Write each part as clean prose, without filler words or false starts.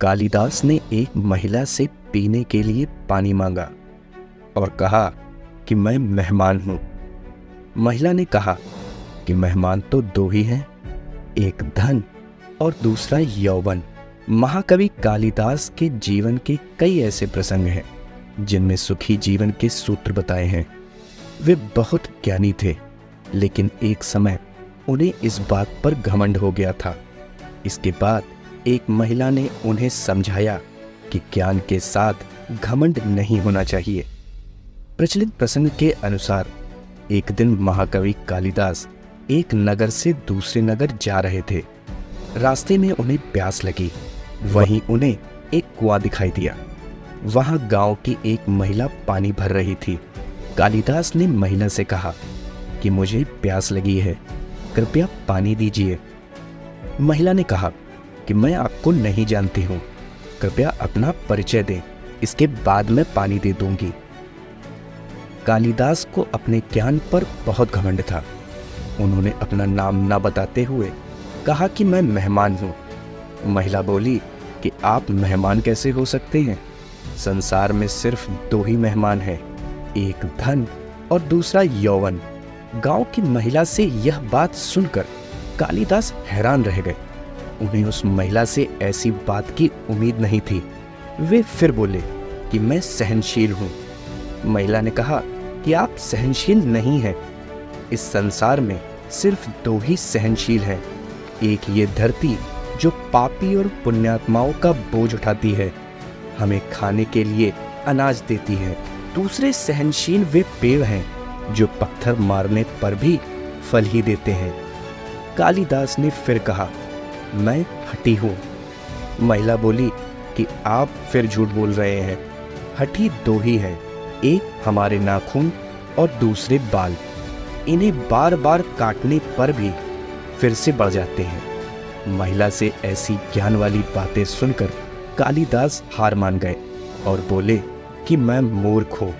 कालिदास ने एक महिला से पीने के लिए पानी मांगा और कहा कि मैं मेहमान हूं। महिला ने कहा कि मेहमान तो दो ही हैं, एक धन और दूसरा यौवन। महाकवि कालिदास के जीवन के कई ऐसे प्रसंग हैं जिनमें सुखी जीवन के सूत्र बताए हैं। वे बहुत ज्ञानी थे, लेकिन एक समय उन्हें इस बात पर घमंड हो गया था। इसके बाद एक महिला ने उन्हें समझाया कि ज्ञान के साथ घमंड नहीं होना चाहिए। प्रचलित प्रसंग के अनुसार एक दिन महाकवि कालिदास एक नगर से दूसरे नगर जा रहे थे। रास्ते में उन्हें प्यास लगी। वहीं उन्हें एक कुआं दिखाई दिया। वहां गांव की एक महिला पानी भर रही थी। कालिदास ने महिला से कहा कि मुझे प्यास लगी है, कृपया पानी दीजिए। महिला ने कहा कि मैं आपको नहीं जानती हूँ, कृपया अपना परिचय दें, इसके बाद मैं पानी दे दूंगी। कालिदास को अपने ज्ञान पर बहुत घमंड था। उन्होंने अपना नाम न बताते हुए कहा कि मैं मेहमान हूँ। महिला बोली कि आप मेहमान कैसे हो सकते हैं? संसार में सिर्फ दो ही मेहमान हैं, एक धन और दूसरा यौवन। गांव की महिला से यह बात सुनकर कालिदास हैरान रह गए। उन्हें उस महिला से ऐसी बात की उम्मीद नहीं थी। वे फिर बोले कि मैं सहनशील हूँ। महिला ने कहा कि आप सहनशील नहीं हैं। इस संसार में सिर्फ दो ही सहनशील हैं, एक ये धरती जो पापी और पुण्यात्माओं का बोझ उठाती है, हमें खाने के लिए अनाज देती है। दूसरे सहनशील वे पेड़ हैं जो पत्थर मारने पर भी फल ही देते हैं। कालिदास ने फिर कहा, मैं हठी हूँ। महिला बोली कि आप फिर झूठ बोल रहे हैं। हठी दो ही है, एक हमारे नाखून और दूसरे बाल। इन्हें बार बार काटने पर भी फिर से बढ़ जाते हैं। महिला से ऐसी ज्ञान वाली बातें सुनकर कालिदास हार मान गए और बोले कि मैं मूर्ख हूँ।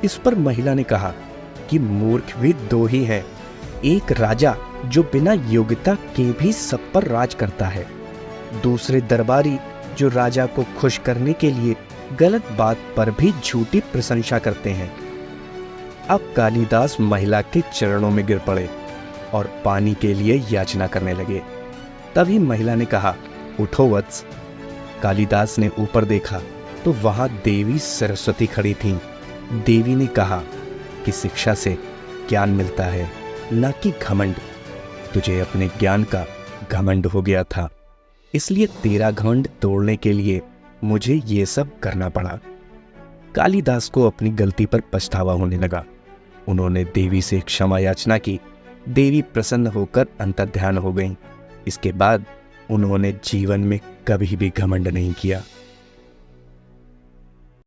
इस पर महिला ने कहा कि मूर्ख भी दो ही हैं, एक राजा जो बिना योग्यता के भी सब पर राज करता है, दूसरे दरबारी जो राजा को खुश करने के लिए गलत बात पर भी झूठी प्रशंसा करते हैं। अब कालिदास महिला के चरणों में गिर पड़े और पानी के लिए याचना करने लगे। तभी महिला ने कहा, उठो वत्स। कालिदास ने ऊपर देखा तो वहां देवी सरस्वती खड़ी थीं। देवी ने कहा कि शिक्षा से ज्ञान मिलता है, न कि घमंड। तुझे अपने ज्ञान का घमंड हो गया था, इसलिए तेरा घमंड तोड़ने के लिए मुझे ये सब करना पड़ा। कालिदास को अपनी गलती पर पछतावा होने लगा। उन्होंने देवी से क्षमा याचना की। देवी प्रसन्न होकर अंतर्ध्यान हो गईं। इसके बाद उन्होंने जीवन में कभी भी घमंड नहीं किया।